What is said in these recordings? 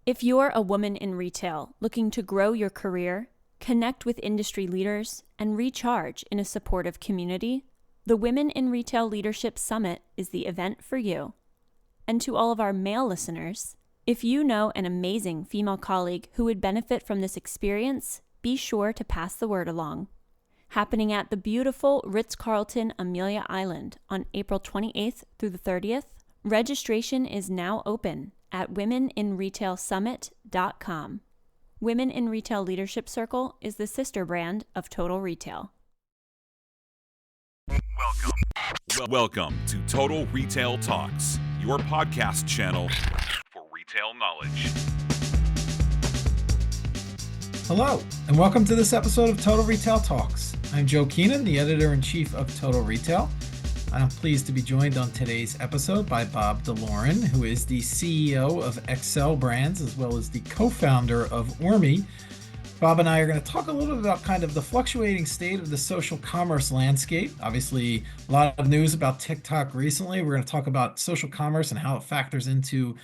If you're a woman in retail looking to grow your career, connect with industry leaders, and recharge in a supportive community, the Women in Retail Leadership Summit is the event for you. And to all of our male listeners, if you know an amazing female colleague who would benefit from this experience, be sure to pass the word along. Happening at the beautiful Ritz-Carlton Amelia Island on April 28th through the 30th, registration is now open at womeninretailsummit.com. Women in Retail Leadership Circle is the sister brand of Total Retail. Welcome to Total Retail Talks, your podcast channel for retail knowledge. Hello, and welcome to this episode of Total Retail Talks. I'm Joe Keenan, the editor-in-chief of Total Retail. I'm pleased to be joined on today's episode by Bob DeLoren, who is the CEO of Xcel Brands, as well as the co-founder of Orme. Bob and I are going to talk a little bit about kind of the fluctuating state of the social commerce landscape. Obviously, a lot of news about TikTok recently. We're going to talk about social commerce and how it factors into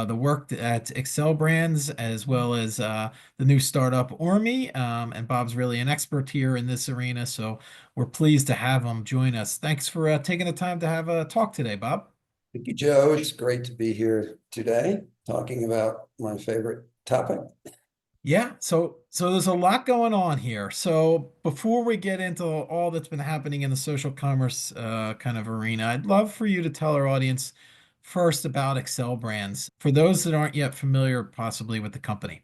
the work at Xcel Brands, as well as the new startup Orme. And Bob's really an expert here in this arena, so we're pleased to have him join us. Thanks for taking the time to have a talk today, Bob. Thank you, Joe. It's great to be here today talking about my favorite topic. Yeah, so there's a lot going on here. So before we get into all that's been happening in the social commerce kind of arena, I'd love for you to tell our audience first about Xcel Brands, for those that aren't yet familiar possibly with the company.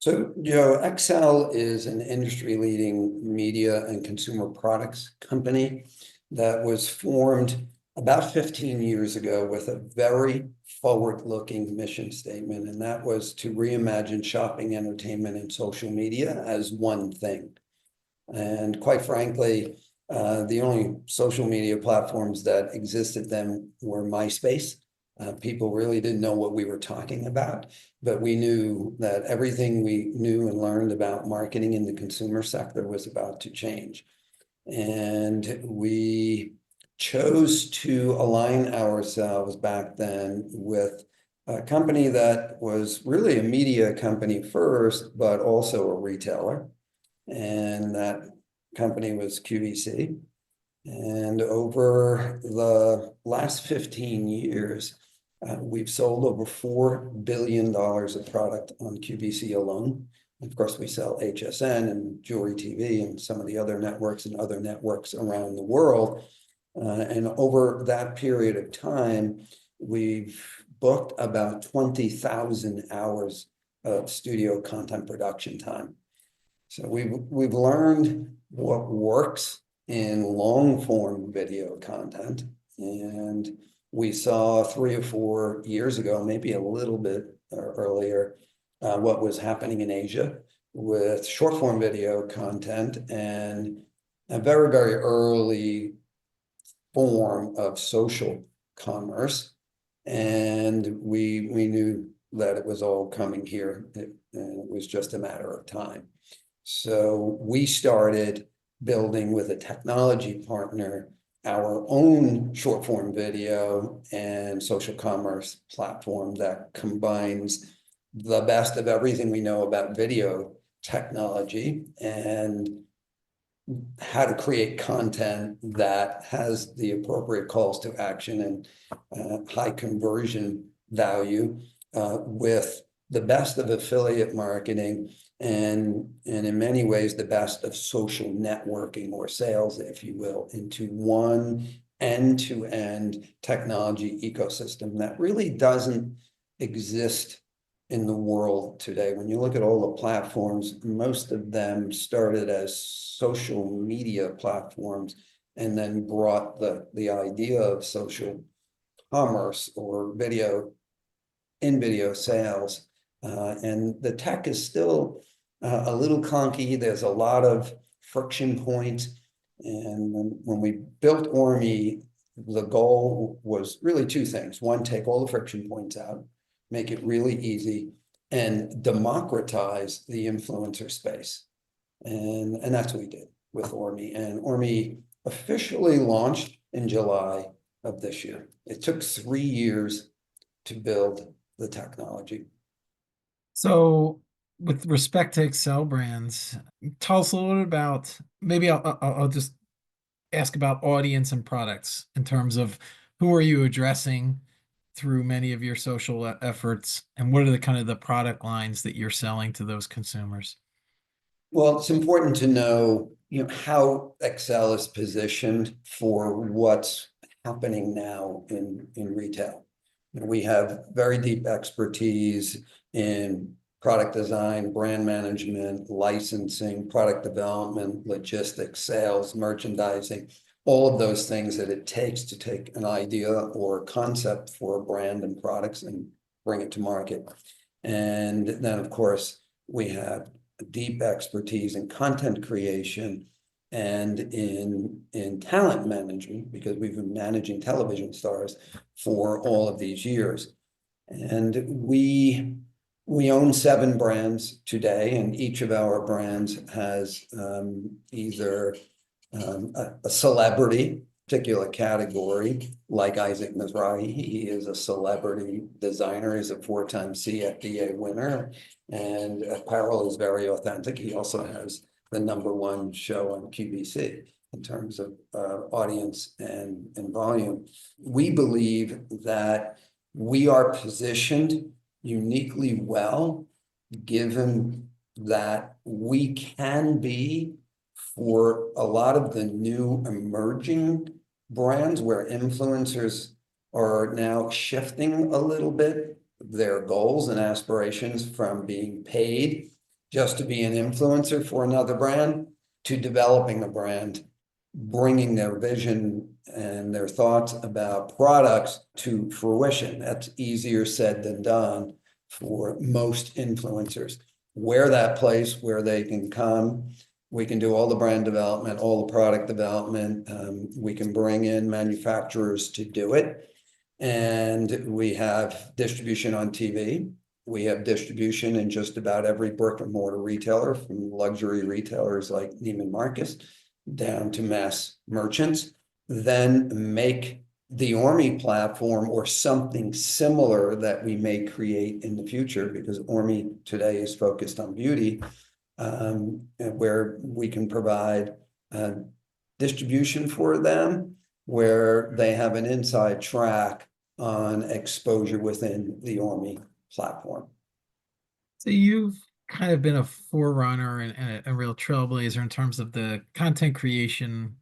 So, Xcel is an industry-leading media and consumer products company that was formed about 15 years ago with a very forward-looking mission statement, and that was to reimagine shopping, entertainment, and social media as one thing. And quite frankly, the only social media platforms that existed then were MySpace. People really didn't know what we were talking about, but we knew that everything we knew and learned about marketing in the consumer sector was about to change. And we chose to align ourselves back then with a company that was really a media company first, but also a retailer. And that company was QVC. And over the last 15 years, we've sold over $4 billion of product on QVC alone. Of course, we sell HSN and Jewelry TV and some of the other networks and other networks around the world. And over that period of time, we've booked about 20,000 hours of studio content production time. So we've learned what works in long form video content. And we saw 3 or 4 years ago, maybe a little bit earlier, what was happening in Asia with short form video content and a very, very early form of social commerce. And we knew that it was all coming here. It was just a matter of time. So we started building with a technology partner our own short form video and social commerce platform that combines the best of everything we know about video technology and how to create content that has the appropriate calls to action and high conversion value with the best of affiliate marketing and in many ways the best of social networking or sales, if you will, into one end-to-end technology ecosystem that really doesn't exist in the world today. When you look at all the platforms, most of them started as social media platforms and then brought the idea of social commerce or video sales. And the tech is still a little clunky. There's a lot of friction points. And when we built Orme, the goal was really 2 things. One, take all the friction points out, make it really easy, and democratize the influencer space. And that's what we did with Orme. And Orme officially launched in July of this year. It took 3 years to build the technology. So, with respect to Excel brands, tell us a little bit about maybe I'll just ask about audience and products in terms of who are you addressing through many of your social efforts, and what are the kind of the product lines that you're selling to those consumers? Well, it's important to know, how Excel is positioned for what's happening now in retail. We have very deep expertise in product design, brand management, licensing, product development, logistics, sales, merchandising, all of those things that it takes to take an idea or concept for a brand and products and bring it to market. And then, of course, we have deep expertise in content creation and in talent management, because we've been managing television stars for all of these years. And we own 7 brands today, and each of our brands has either a celebrity, particular category, like Isaac Mizrahi. He is a celebrity designer. He's a 4-time CFDA winner, and apparel is very authentic. He also has the #1 show on QVC in terms of audience and volume. We believe that we are positioned uniquely well, given that we can be, for a lot of the new emerging brands where influencers are now shifting a little bit their goals and aspirations from being paid just to be an influencer for another brand to developing a brand, bringing their vision and their thoughts about products to fruition. That's easier said than done for most influencers. We're that place where they can come. We can do all the brand development, all the product development. We can bring in manufacturers to do it. And we have distribution on TV. We have distribution in just about every brick and mortar retailer, from luxury retailers like Neiman Marcus down to mass merchants. Then make the Orme platform or something similar that we may create in the future, because Orme today is focused on beauty, where we can provide distribution for them, where they have an inside track on exposure within the Orme platform. So you've kind of been a forerunner and a real trailblazer in terms of the content creation,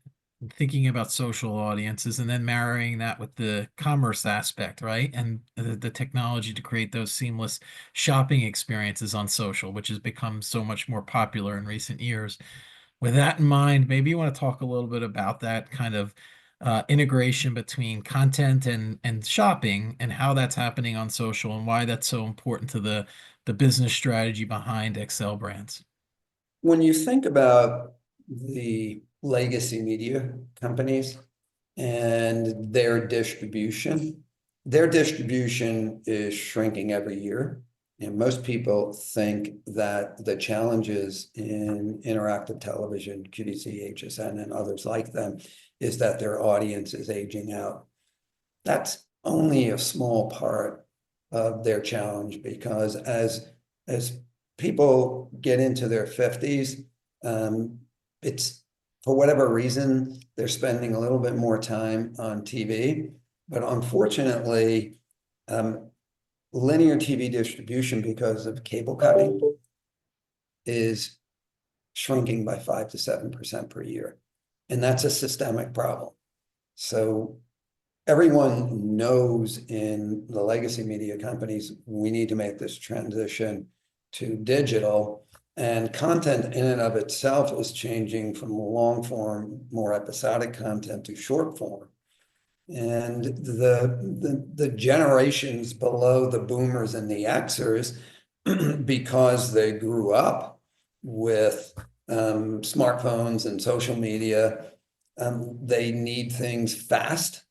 thinking about social audiences, and then marrying that with the commerce aspect, right? And the technology to create those seamless shopping experiences on social, which has become so much more popular in recent years. With that in mind, maybe you want to talk a little bit about that kind of integration between content and shopping, and how that's happening on social, and why that's so important to the business strategy behind Xcel brands. When you think about the legacy media companies and their distribution is shrinking every year. And most people think that the challenges in interactive television, QVC, HSN, and others like them, is that their audience is aging out. That's only a small part of their challenge, because as people get into their 50s, it's, for whatever reason, they're spending a little bit more time on TV. But unfortunately, linear TV distribution, because of cable cutting, is shrinking by 5 to 7% per year. And that's a systemic problem. So everyone knows in the legacy media companies, we need to make this transition to digital, and content in and of itself is changing from long form, more episodic content, to short form. And the generations below the boomers and the Xers, because they grew up with smartphones and social media, they need things fast,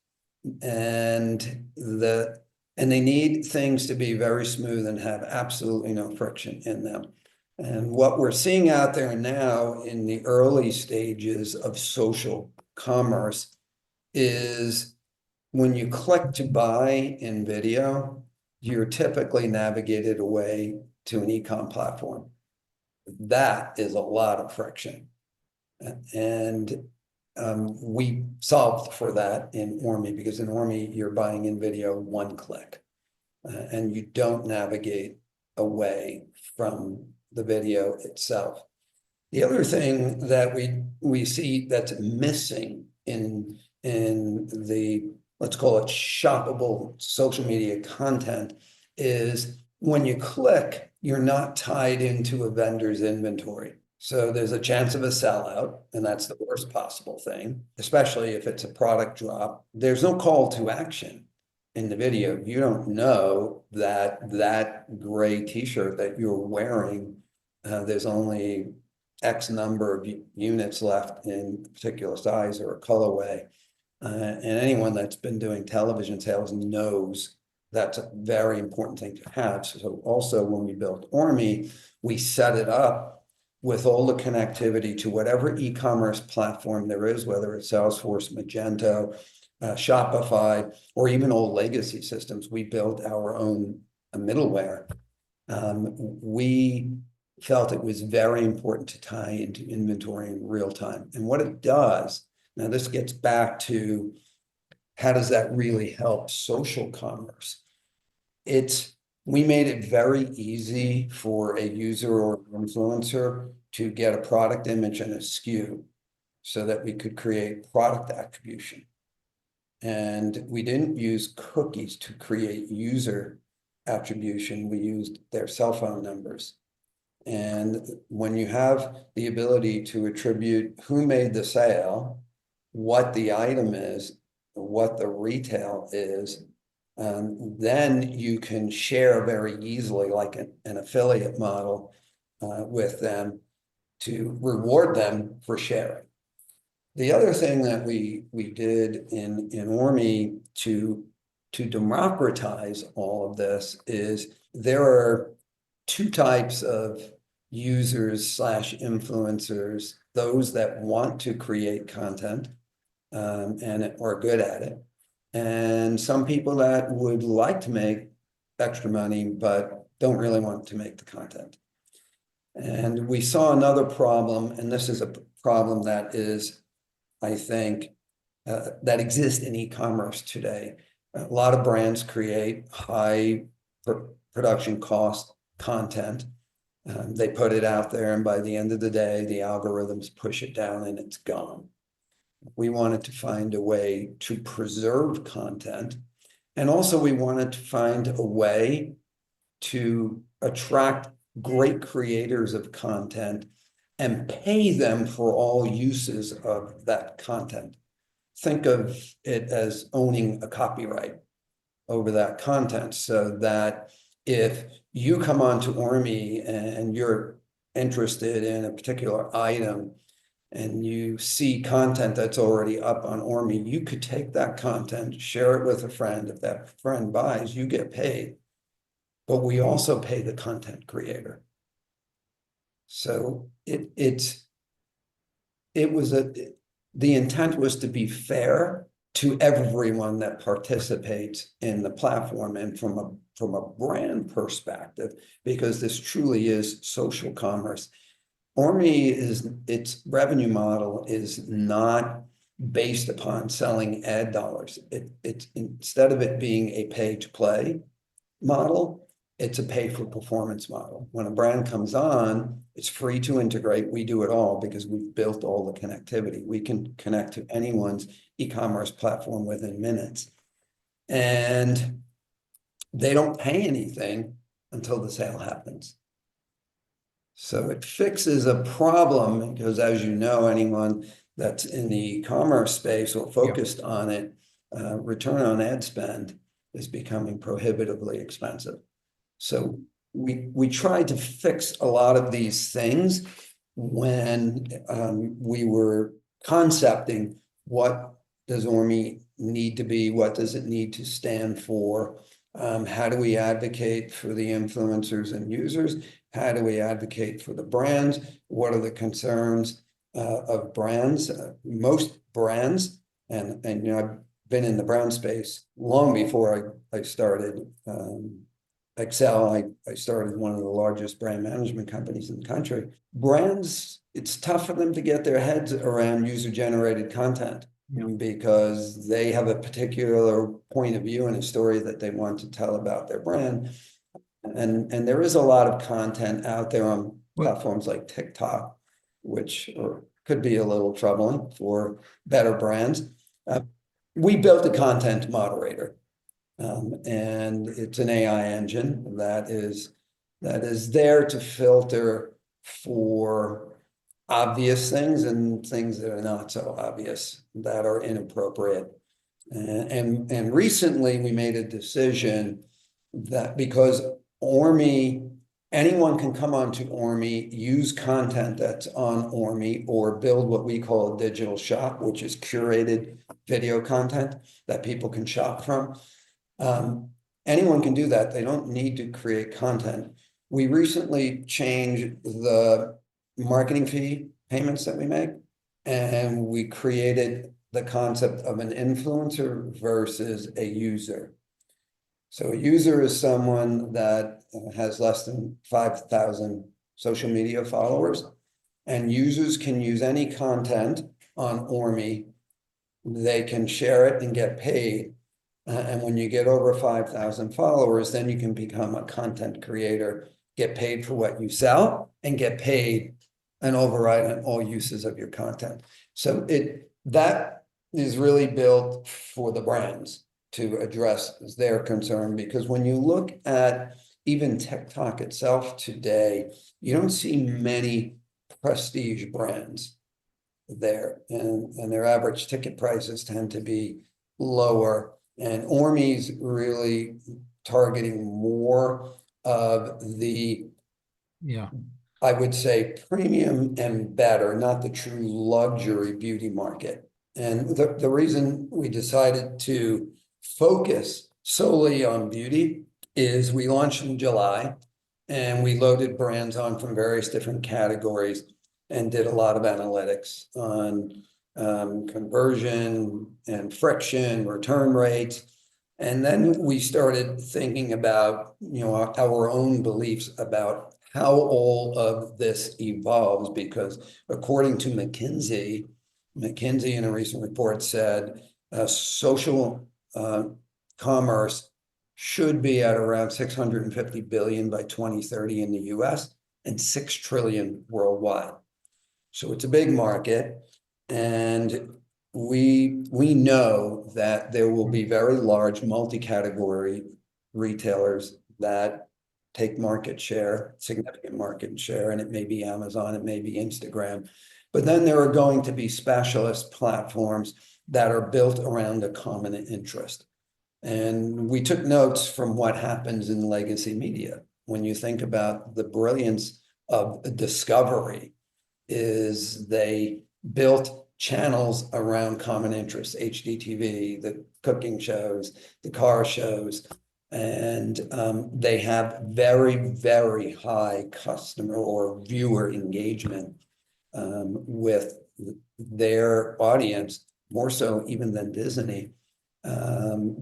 and they need things to be very smooth and have absolutely no friction in them. And what we're seeing out there now in the early stages of social commerce is, when you click to buy in video, you're typically navigated away to an e-com platform. That is a lot of friction. And we solved for that in Orme, because in Orme, you're buying in video one click, and you don't navigate away from the video itself. The other thing that we see that's missing in the, let's call it shoppable social media content, is when you click, you're not tied into a vendor's inventory. So there's a chance of a sellout, and that's the worst possible thing, especially if it's a product drop. There's no call to action in the video. You don't know that gray t-shirt that you're wearing, there's only X number of units left in a particular size or a colorway. And anyone that's been doing television sales knows that's a very important thing to have. So also when we built Orme, we set it up with all the connectivity to whatever e-commerce platform there is, whether it's Salesforce, Magento, Shopify, or even old legacy systems. We built our own middleware. We felt it was very important to tie into inventory in real time. And what it does, now this gets back to how does that really help social commerce? We made it very easy for a user or influencer to get a product image and a SKU so that we could create product attribution. And we didn't use cookies to create user attribution. We used their cell phone numbers. And when you have the ability to attribute who made the sale, what the item is, what the retail is, then you can share very easily, like an affiliate model with them to reward them for sharing. The other thing that we did in Orme to democratize all of this is there are two types of users / influencers: those that want to create content and are good at it, and some people that would like to make extra money but don't really want to make the content. And we saw another problem, and this is a problem that is, I think, that exists in e-commerce today. A lot of brands create high production cost content. They put it out there, and by the end of the day, the algorithms push it down and it's gone. We wanted to find a way to preserve content. And also we wanted to find a way to attract great creators of content and pay them for all uses of that content. Think of it as owning a copyright over that content, so that if you come onto Orme and you're interested in a particular item and you see content that's already up on Orme, you could take that content, share it with a friend. If that friend buys, you get paid. But we also pay the content creator. So the intent was to be fair to everyone that participates in the platform, and from a brand perspective, because this truly is social commerce. Orme its revenue model is not based upon selling ad dollars. It's instead of it being a pay to play model, it's a pay for performance model. When a brand comes on, it's free to integrate. We do it all because we've built all the connectivity. We can connect to anyone's e-commerce platform within minutes. And they don't pay anything until the sale happens. So it fixes a problem, because as you know, anyone that's in the e-commerce space or focused on it, return on ad spend is becoming prohibitively expensive. So we tried to fix a lot of these things when we were concepting what does Orme need to be, what does it need to stand for, how do we advocate for the influencers and users, how do we advocate for the brands, what are the concerns of brands. Most brands, and you know, I've been in the brand space long before I started Xcel, I started one of the largest brand management companies in the country. Brands, it's tough for them to get their heads around user-generated content because they have a particular point of view and a story that they want to tell about their brand. And there is a lot of content out there on platforms like TikTok, which could be a little troubling for better brands. We built a content moderator. And it's an AI engine that is there to filter for obvious things and things that are not so obvious, that are inappropriate. And recently we made a decision that because anyone can come onto Orme, use content that's on Orme, or build what we call a digital shop, which is curated video content that people can shop from. Anyone can do that. They don't need to create content. We recently changed the marketing fee payments that we make, and we created the concept of an influencer versus a user. So a user is someone that has less than 5,000 social media followers, and users can use any content on Orme. They can share it and get paid. And when you get over 5,000 followers, then you can become a content creator, get paid for what you sell, and get paid an override on all uses of your content. So that is really built for the brands to address their concern, because when you look at even TikTok itself today, you don't see many prestige brands there, and their average ticket prices tend to be lower. And Orme's really targeting more of the, I would say, premium and better, not the true luxury beauty market. And the reason we decided to focus solely on beauty is we launched in July, and we loaded brands on from various different categories and did a lot of analytics on conversion and friction, return rates. And then we started thinking about, our own beliefs about how all of this evolves, because according to McKinsey in a recent report said social commerce should be at around 650 billion by 2030 in the US and 6 trillion worldwide. So it's a big market. And we know that there will be very large multi-category retailers that take market share, significant market share, and it may be Amazon, it may be Instagram. But then there are going to be specialist platforms that are built around a common interest. And we took notes from what happens in legacy media. When you think about the brilliance of Discovery, is they built channels around common interests, HGTV, the cooking shows, the car shows, and they have very, very high customer or viewer engagement with their audience, more so even than Disney,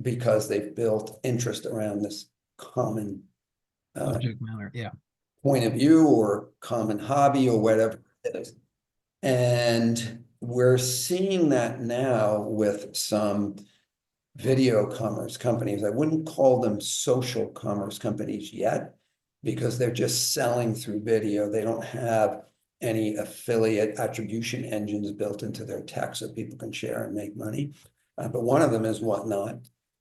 because they've built interest around this common subject matter, point of view or common hobby or whatever it is. And we're seeing that now with some video commerce companies. I wouldn't call them social commerce companies yet, because they're just selling through video. They don't have any affiliate attribution engines built into their tech so people can share and make money. But one of them is Whatnot,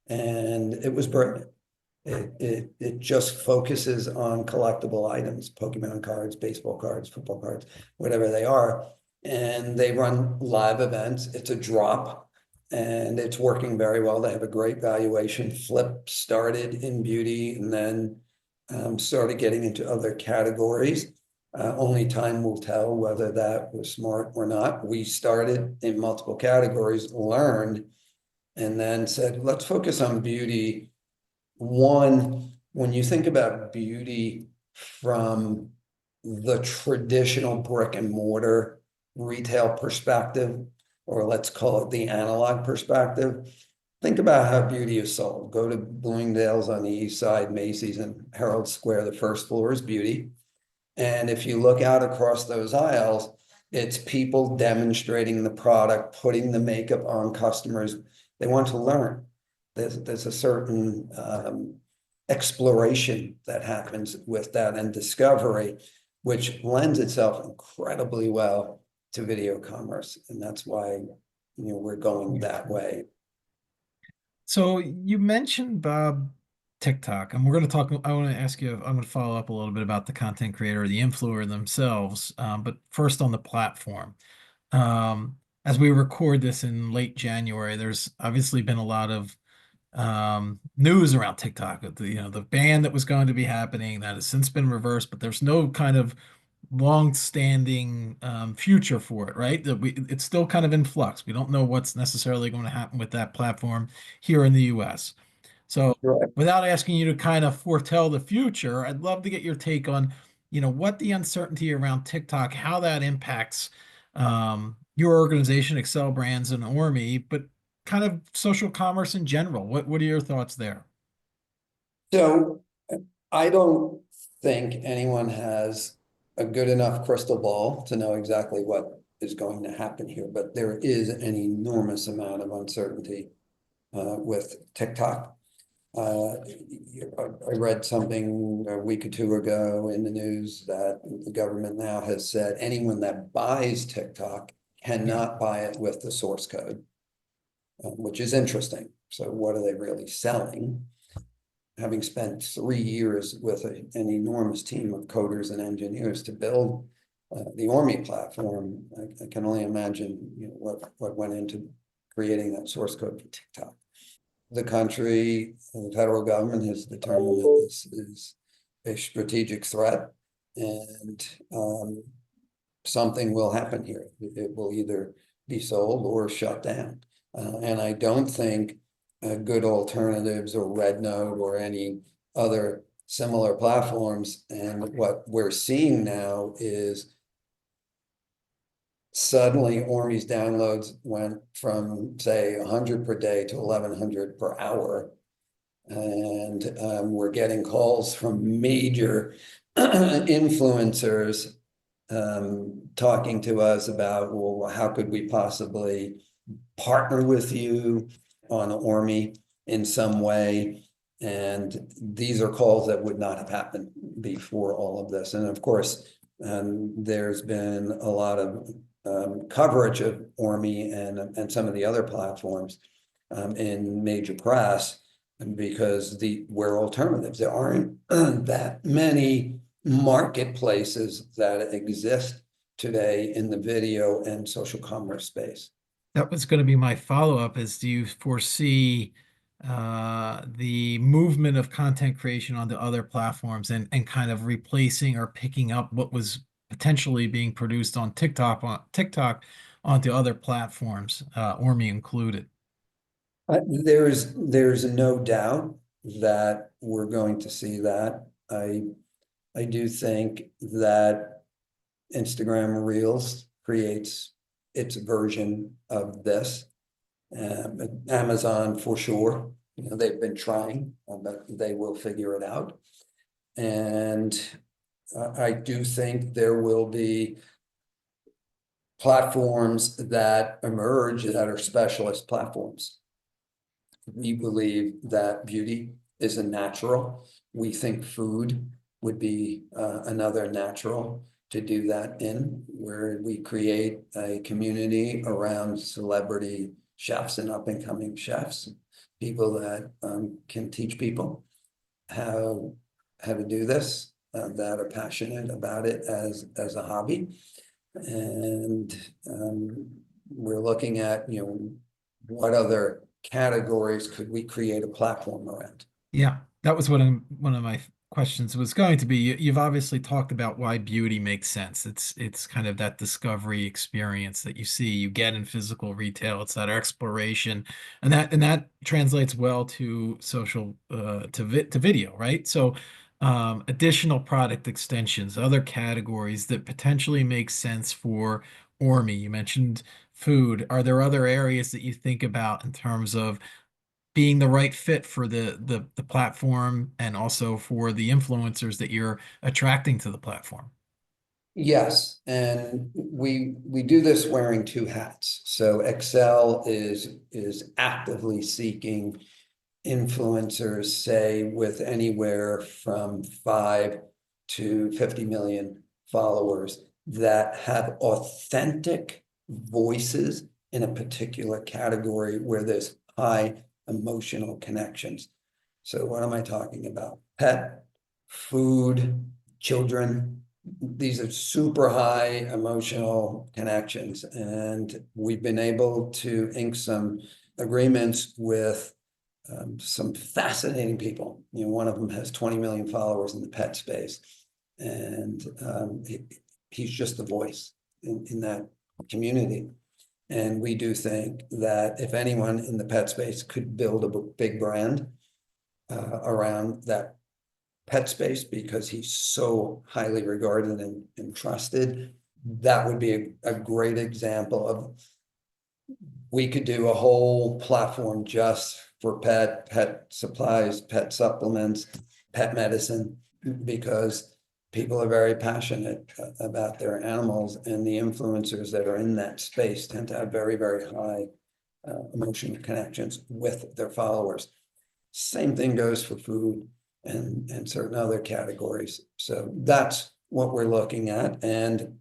and it was brilliant. It just focuses on collectible items, Pokemon cards, baseball cards, football cards, whatever they are. And they run live events. It's a drop, and it's working very well. They have a great valuation. Flip started in beauty and then started getting into other categories. Only time will tell whether that was smart or not. We started in multiple categories, learned, and then said, let's focus on beauty. One, when you think about beauty from the traditional brick and mortar retail perspective, or let's call it the analog perspective, Think about how beauty is sold. Go to Bloomingdale's on the east side, Macy's and Herald Square. The first floor is beauty. And if you look out across those aisles, it's people demonstrating the product, putting the makeup on customers. They want to learn. There's a certain exploration that happens with that and discovery, which lends itself incredibly well to video commerce. And that's why, we're going that way. So you mentioned, Bob, TikTok, and we're going to talk. I want to ask you, I'm going to follow up a little bit about the content creator, the influencer themselves. But first on the platform. As we record this in late January, there's obviously been a lot of news around TikTok. The ban that was going to be happening that has since been reversed, but there's no kind of long-standing future for it, right? It's still kind of in flux. We don't know what's necessarily going to happen with that platform here in the US. So, Right. without asking you to kind of foretell the future, I'd love to get your take on, what the uncertainty around TikTok, how that impacts your organization, Excel Brands and Orme, but kind of social commerce in general. What are your thoughts there? So I don't think anyone has a good enough crystal ball to know exactly what is going to happen here, but there is an enormous amount of uncertainty with TikTok. I read something a week or two ago in the news that the government now has said anyone that buys TikTok Yeah. cannot buy it with the source code, which is interesting. So what are they really selling? Having spent 3 years with an enormous team of coders and engineers to build the Orme platform, I can only imagine what went into creating that source code for TikTok. The country, the federal government has determined that this is a strategic threat, and something will happen here. It will either be sold or shut down. And I don't think good alternatives or Rednote or any other similar platforms. And what we're seeing now is suddenly Orme's downloads went from, say, 100 per day to 1,100 per hour. And we're getting calls from major influencers talking to us about, well, how could we possibly partner with you on Orme in some way? And these are calls that would not have happened before all of this. And of course, there's been a lot of coverage of Orme and some of the other platforms in major press, because we're alternatives. There aren't that many marketplaces that exist today in the video and social commerce space. That was going to be my follow-up is do you foresee the movement of content creation onto other platforms and kind of replacing or picking up what was potentially being produced on TikTok onto other platforms, Orme included? There's no doubt that we're going to see that. I do think that Instagram Reels creates its version of this. Amazon for sure, they've been trying, but they will figure it out. And I do think there will be platforms that emerge that are specialist platforms. We believe that beauty is a natural. We think food would be another natural to do that in, where we create a community around celebrity chefs and up and coming chefs, people that can teach people how to do this, that are passionate about it as a hobby. And we're looking at, what other categories could we create a platform around? Yeah, that was one of my questions was going to be. You've obviously talked about why beauty makes sense. It's kind of that discovery experience that you get in physical retail. It's that exploration, and that translates well to social to video, right? So, additional product extensions, other categories that potentially make sense for Orme. You mentioned food. Are there other areas that you think about in terms of being the right fit for the platform and also for the influencers that you're attracting to the platform. Yes, and we do this wearing two hats. So Xcel is actively seeking influencers, say with anywhere from 5 to 50 million followers that have authentic voices in a particular category where there's high emotional connections. So what am I talking about? Pet, food, children. These are super high emotional connections, and we've been able to ink some agreements with some fascinating people. One of them has 20 million followers in the pet space, and he's just the voice in that community. And we do think that if anyone in the pet space could build a big brand around that pet space, because he's so highly regarded and trusted, that would be a great example of, we could do a whole platform just for pet supplies, pet supplements, pet medicine, because people are very passionate about their animals, and the influencers that are in that space tend to have very, very high emotional connections with their followers. Same thing goes for food and certain other categories. So that's what we're looking at. And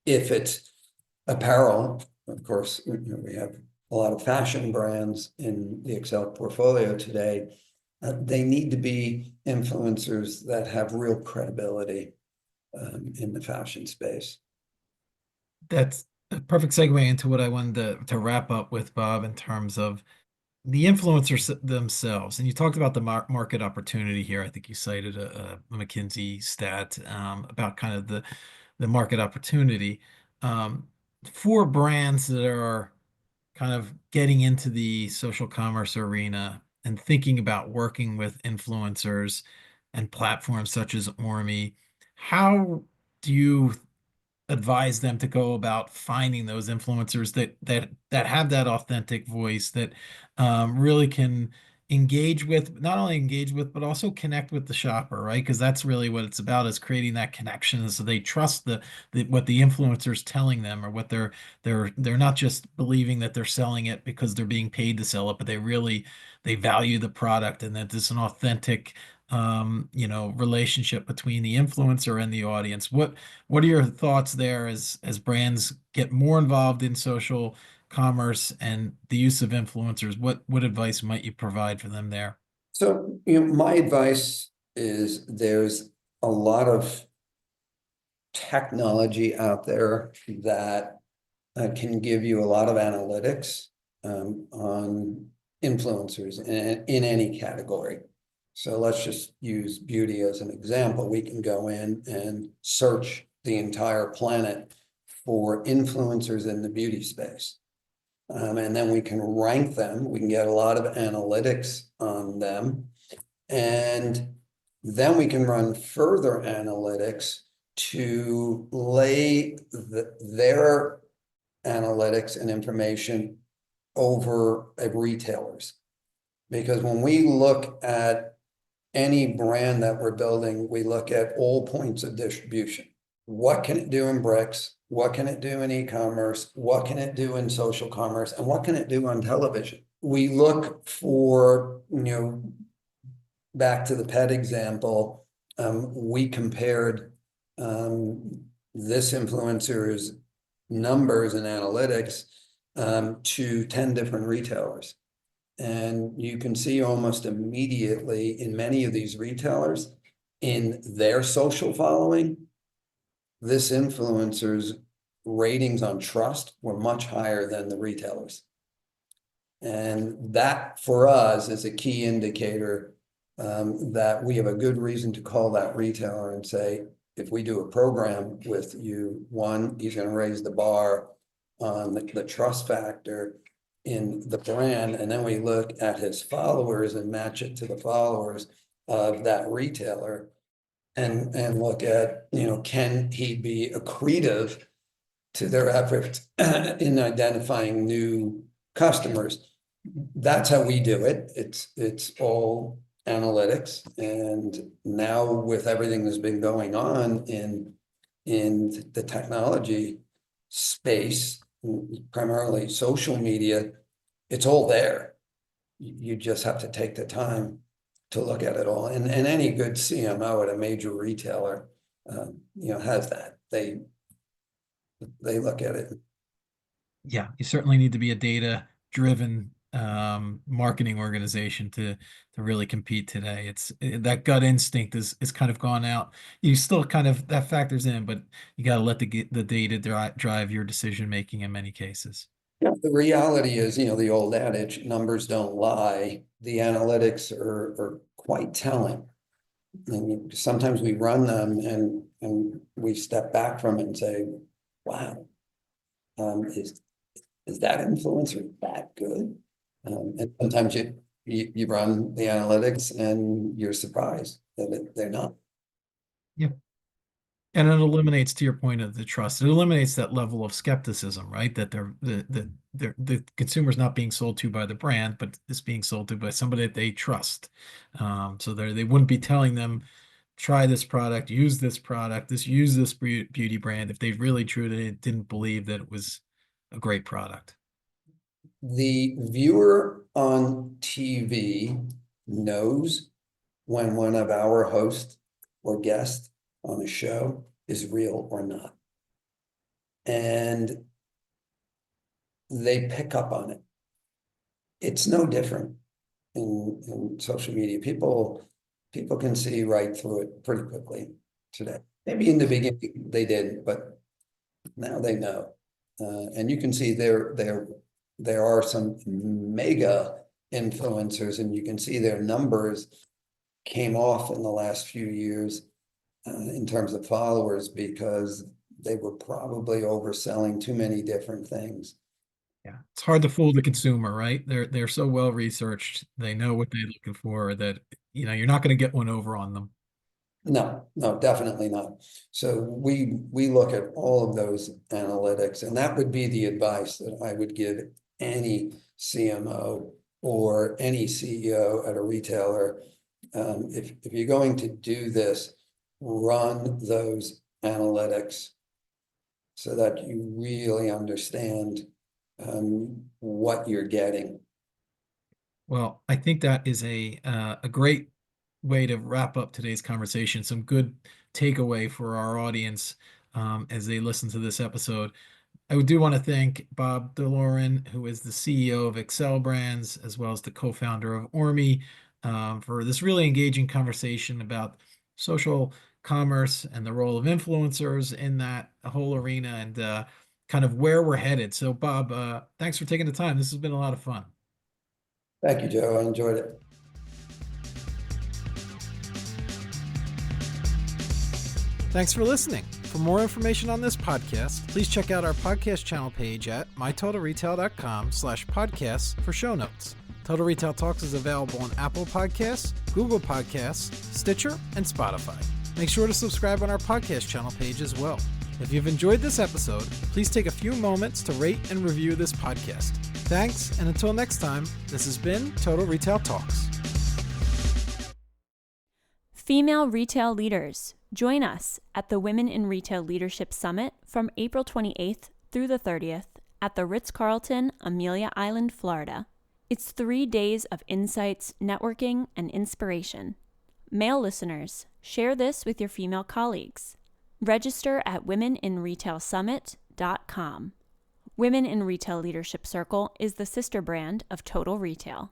if it's apparel, of course, we have a lot of fashion brands in the Xcel portfolio today. They need to be influencers that have real credibility in the fashion space. That's a perfect segue into what I wanted to wrap up with, Bob, in terms of the influencers themselves. And you talked about the market opportunity here. I think you cited a McKinsey stat about kind of the market opportunity for brands that are kind of getting into the social commerce arena and thinking about working with influencers and platforms such as Ormy. How do you advise them to go about finding those influencers that have that authentic voice that really can engage with, not only engage with, but also connect with the shopper, right? Because that's really what it's about, is creating that connection so they trust the what the influencer's telling them, or what they're not just believing that they're selling it because they're being paid to sell it, but they value the product, and that there's an authentic relationship between the influencer and the audience. What are your thoughts there as brands get more involved in social commerce and the use of influencers? What advice might you provide for them there? So, my advice is, there's a lot of technology out there that can give you a lot of analytics on influencers in any category. So let's just use beauty as an example. We can go in and search the entire planet for influencers in the beauty space. And then we can rank them. We can get a lot of analytics on them. And then we can run further analytics to lay their analytics and information over a retailer's. Because when we look at any brand that we're building, we look at all points of distribution. What can it do in bricks? What can it do in e-commerce? What can it do in social commerce? And what can it do on television? We look for, back to the pet example, we compared this influencer's numbers and analytics to 10 different retailers. And you can see almost immediately in many of these retailers, in their social following, this influencer's ratings on trust were much higher than the retailers. And that for us is a key indicator that we have a good reason to call that retailer and say, if we do a program with you, one, he's going to raise the bar on the trust factor in the brand, and then we look at his followers and match it to the followers of that retailer, and look at, can he be accretive to their efforts in identifying new customers? that's how we do it. It's all analytics. And now with everything that's been going on in the technology space, primarily social media, it's all there. You just have to take the time to look at it all. And any good CMO at a major retailer, has that. They look at it. Yeah, you certainly need to be a data-driven marketing organization to really compete today. That gut instinct is kind of gone out. You still kind of that factors in, but you got to let the data drive your decision making in many cases. Yeah, the reality is, the old adage, numbers don't lie. The analytics are quite telling. And sometimes we run them and we step back from it and say, wow, is that influencer that good? And sometimes you run the analytics and you're surprised that they're not. Yeah. And it eliminates, to your point of the trust, it eliminates that level of skepticism, right? That the consumer's not being sold to by the brand, but it's being sold to by somebody that they trust. So they wouldn't be telling them, try this product, use this product, use this beauty brand if they really truly didn't believe that it was a great product. The viewer on TV knows when one of our hosts or guests on a show is real or not. And they pick up on it. It's no different in social media. People can see right through it pretty quickly today. Maybe in the beginning they didn't, but now they know. And you can see there are some mega influencers, and you can see their numbers came off in the last few years in terms of followers because they were probably overselling too many different things. Yeah, it's hard to fool the consumer, right? They're so well researched. They know what they're looking for that you're not going to get one over on them. No, definitely not. So we look at all of those analytics, and that would be the advice that I would give any CMO or any CEO at a retailer. If you're going to do this, run those analytics so that you really understand what you're getting. Well, I think that is a great way to wrap up today's conversation. Some good takeaway for our audience as they listen to this episode. I do want to thank Bob DeLorean, who is the CEO of Xcel Brands, as well as the co-founder of Orme, for this really engaging conversation about social commerce and the role of influencers in that whole arena and kind of where we're headed. So, Bob, thanks for taking the time. This has been a lot of fun. Thank you, Joe. I enjoyed it. Thanks for listening. For more information on this podcast, please check out our podcast channel page at mytotalretail.com/podcasts for show notes. Total Retail Talks is available on Apple Podcasts, Google Podcasts, Stitcher, and Spotify. Make sure to subscribe on our podcast channel page as well. If you've enjoyed this episode, please take a few moments to rate and review this podcast. Thanks, and until next time, this has been Total Retail Talks. Female retail leaders, join us at the Women in Retail Leadership Summit from April 28th through the 30th at the Ritz-Carlton, Amelia Island, Florida. It's 3 days of insights, networking, and inspiration. Male listeners, share this with your female colleagues. Register at womeninretailsummit.com. Women in Retail Leadership Circle is the sister brand of Total Retail.